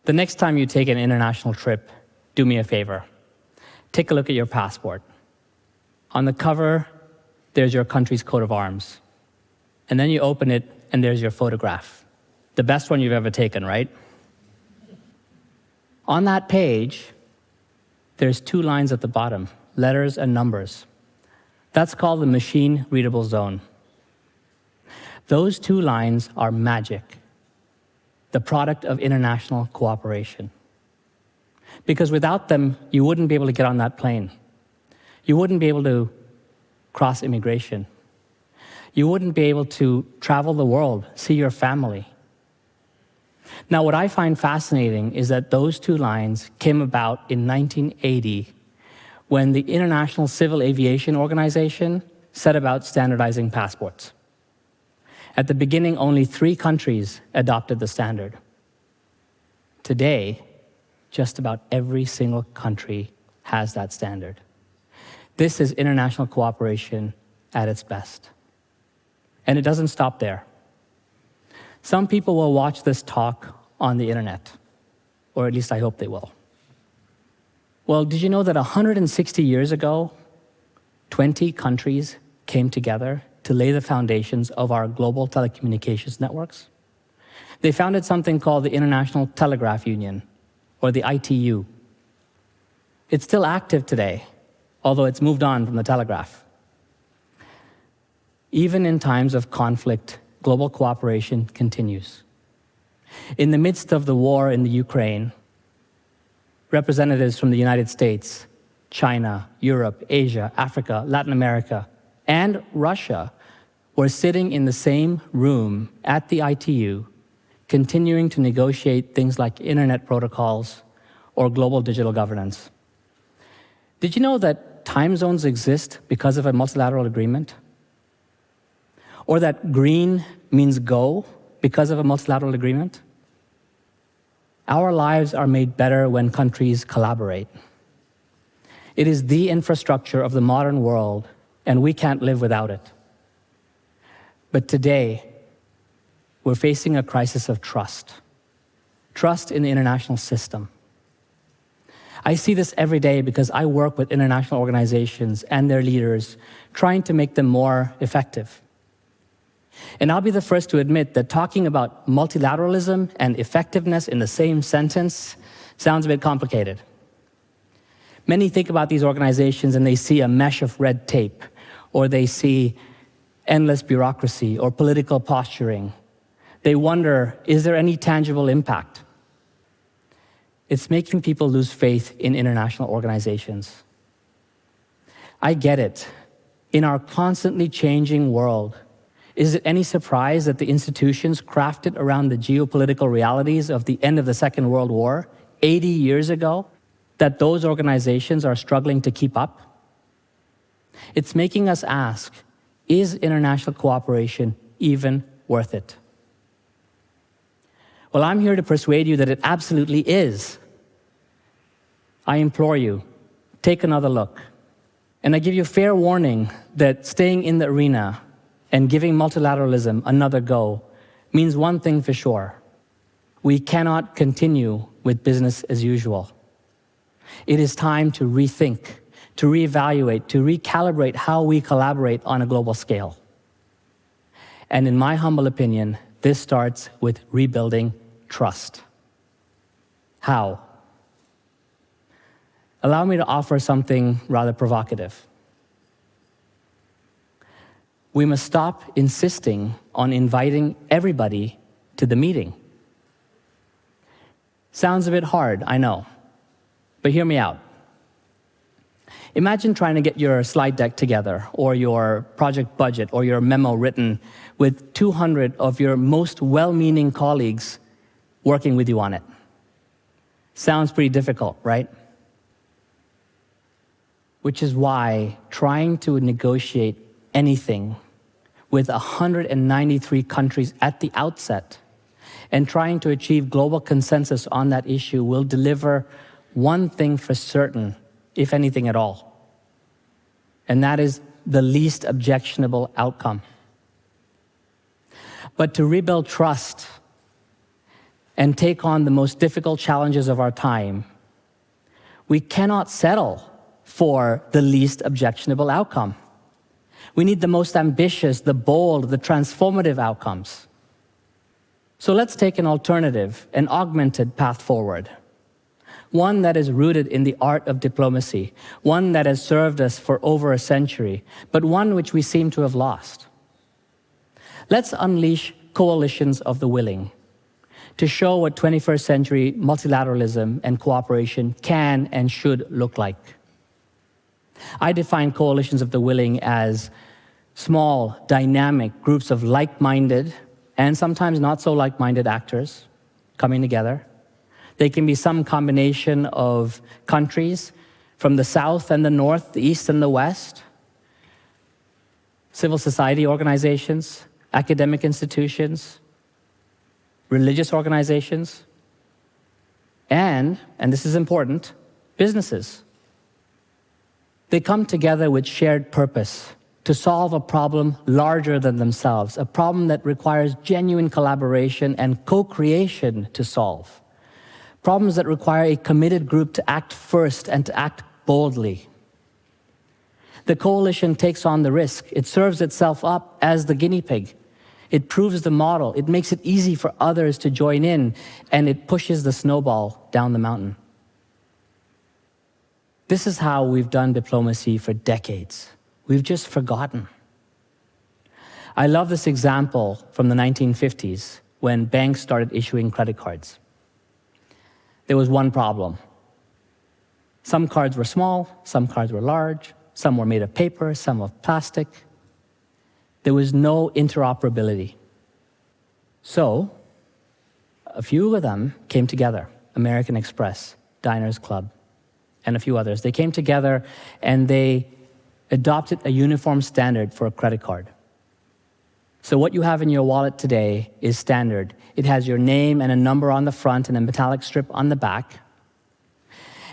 The next time you take an international trip, do me a favor. Take a look at your passport. On the cover, there's your country's coat of arms. And then you open it, and there's your photograph. The best one you've ever taken, right? On that page, there's 2 lines at the bottom, letters and numbers. That's called the machine-readable zone. Those 2 lines are magic, the product of international cooperation. Because without them, you wouldn't be able to get on that plane. You wouldn't be able to cross immigration. You wouldn't be able to travel the world, see your family. Now, what I find fascinating is that those 2 lines came about in 1980 when the International Civil Aviation Organization set about standardizing passports. At the beginning, only 3 countries adopted the standard. Today, just about every single country has that standard. This is international cooperation at its best. And it doesn't stop there. Some people will watch this talk on the internet, or at least I hope they will. Well, did you know that 160 years ago, 20 countries came together to lay the foundations of our global telecommunications networks? They founded something called the International Telegraph Union, or the ITU. It's still active today, although it's moved on from the telegraph. Even in times of conflict, global cooperation continues. In the midst of the war in the Ukraine, representatives from the United States, China, Europe, Asia, Africa, Latin America, and Russia were sitting in the same room at the ITU, continuing to negotiate things like internet protocols or global digital governance. Did you know that time zones exist because of a multilateral agreement? Or that green means go because of a multilateral agreement? Our lives are made better when countries collaborate. It is the infrastructure of the modern world, and we can't live without it. But today, we're facing a crisis of trust. Trust in the international system. I see this every day because I work with international organizations and their leaders, trying to make them more effective. And I'll be the first to admit that talking about multilateralism and effectiveness in the same sentence sounds a bit complicated. Many think about these organizations and they see a mesh of red tape, or they see endless bureaucracy or political posturing. They wonder, is there any tangible impact? It's making people lose faith in international organizations. I get it. In our constantly changing world, is it any surprise that the institutions crafted around the geopolitical realities of the end of the Second World War 80 years ago, that those organizations are struggling to keep up? It's making us ask, is international cooperation even worth it? Well, I'm here to persuade you that it absolutely is. I implore you, take another look. And I give you fair warning that staying in the arena and giving multilateralism another go means one thing for sure. We cannot continue with business as usual. It is time to rethink, to reevaluate, to recalibrate how we collaborate on a global scale. And in my humble opinion, this starts with rebuilding trust. How? Allow me to offer something rather provocative. We must stop insisting on inviting everybody to the meeting. Sounds a bit hard, I know, but hear me out. Imagine trying to get your slide deck together, or your project budget, or your memo written with 200 of your most well-meaning colleagues working with you on it. Sounds pretty difficult, right? Which is why trying to negotiate anything with 193 countries at the outset and trying to achieve global consensus on that issue will deliver one thing for certain, if anything at all, and that is the least objectionable outcome. But to rebuild trust, and take on the most difficult challenges of our time, we cannot settle for the least objectionable outcome. We need the most ambitious, the bold, the transformative outcomes. So let's take an alternative, an augmented path forward. One that is rooted in the art of diplomacy, one that has served us for over a century, but one which we seem to have lost. Let's unleash coalitions of the willing to show what 21st century multilateralism and cooperation can and should look like. I define coalitions of the willing as small, dynamic groups of like-minded and sometimes not so like-minded actors coming together. They can be some combination of countries from the south and the north, the east and the west, civil society organizations, academic institutions, religious organizations, and this is important, businesses. They come together with shared purpose to solve a problem larger than themselves, a problem that requires genuine collaboration and co-creation to solve. Problems that require a committed group to act first and to act boldly. The coalition takes on the risk. It serves itself up as the guinea pig. It proves the model. It makes it easy for others to join in, and it pushes the snowball down the mountain. This is how we've done diplomacy for decades. We've just forgotten. I love this example from the 1950s when banks started issuing credit cards. There was one problem. Some cards were small, some cards were large, some were made of paper, some of plastic. There was no interoperability. So, a few of them came together, American Express, Diners Club, and a few others. They came together and they adopted a uniform standard for a credit card. So what you have in your wallet today is standard. It has your name and a number on the front and a metallic strip on the back.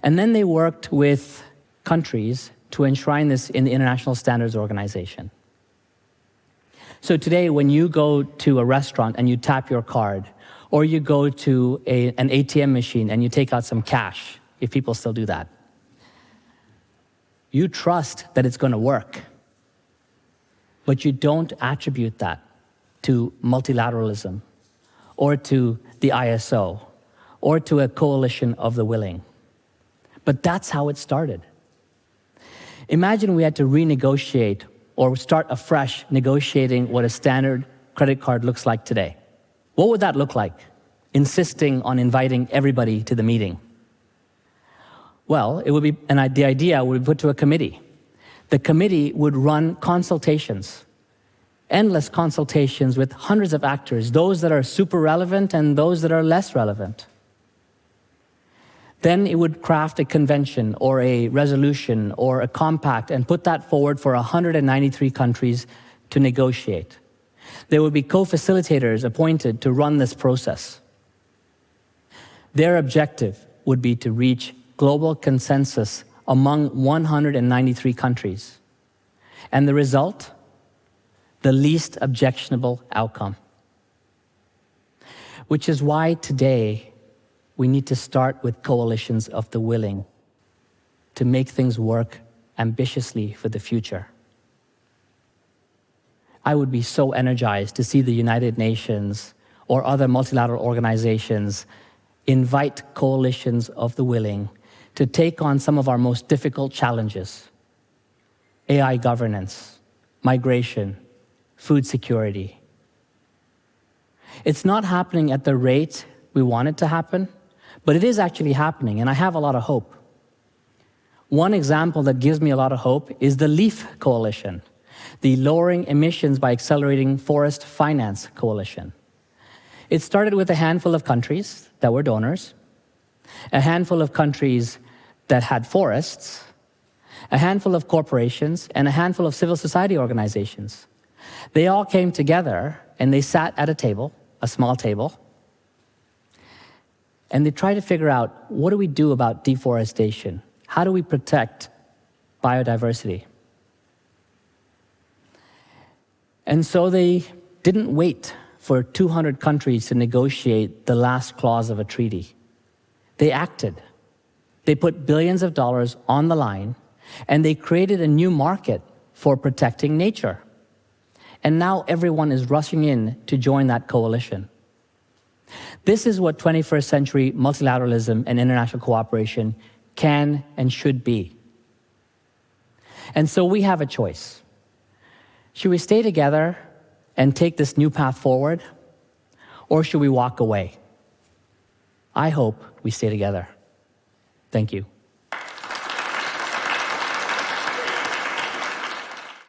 And then they worked with countries to enshrine this in the International Standards Organization. So today, when you go to a restaurant and you tap your card, or you go to an ATM machine and you take out some cash, if people still do that, you trust that it's going to work. But you don't attribute that to multilateralism, or to the ISO, or to a coalition of the willing. But that's how it started. Imagine we had to renegotiate or start afresh negotiating what a standard credit card looks like today. What would that look like? Insisting on inviting everybody to the meeting. Well, it would be, and the idea would be put to a committee. The committee would run consultations, endless consultations with hundreds of actors, those that are super relevant and those that are less relevant. Then it would craft a convention or a resolution or a compact and put that forward for 193 countries to negotiate. There would be co-facilitators appointed to run this process. Their objective would be to reach global consensus among 193 countries. And the result? The least objectionable outcome. Which is why today we need to start with coalitions of the willing to make things work ambitiously for the future. I would be so energized to see the United Nations or other multilateral organizations invite coalitions of the willing to take on some of our most difficult challenges: AI governance, migration, food security. It's not happening at the rate we want it to happen, but it is actually happening, and I have a lot of hope. One example that gives me a lot of hope is the LEAF Coalition, the Lowering Emissions by Accelerating Forest Finance Coalition. It started with a handful of countries that were donors, a handful of countries that had forests, a handful of corporations, and a handful of civil society organizations. They all came together and they sat at a table, a small table, and they tried to figure out, what do we do about deforestation? How do we protect biodiversity? And so they didn't wait for 200 countries to negotiate the last clause of a treaty. They acted. They put billions of dollars on the line, and they created a new market for protecting nature. And now everyone is rushing in to join that coalition. This is what 21st century multilateralism and international cooperation can and should be. And so we have a choice. Should we stay together and take this new path forward, or should we walk away? I hope we stay together. Thank you.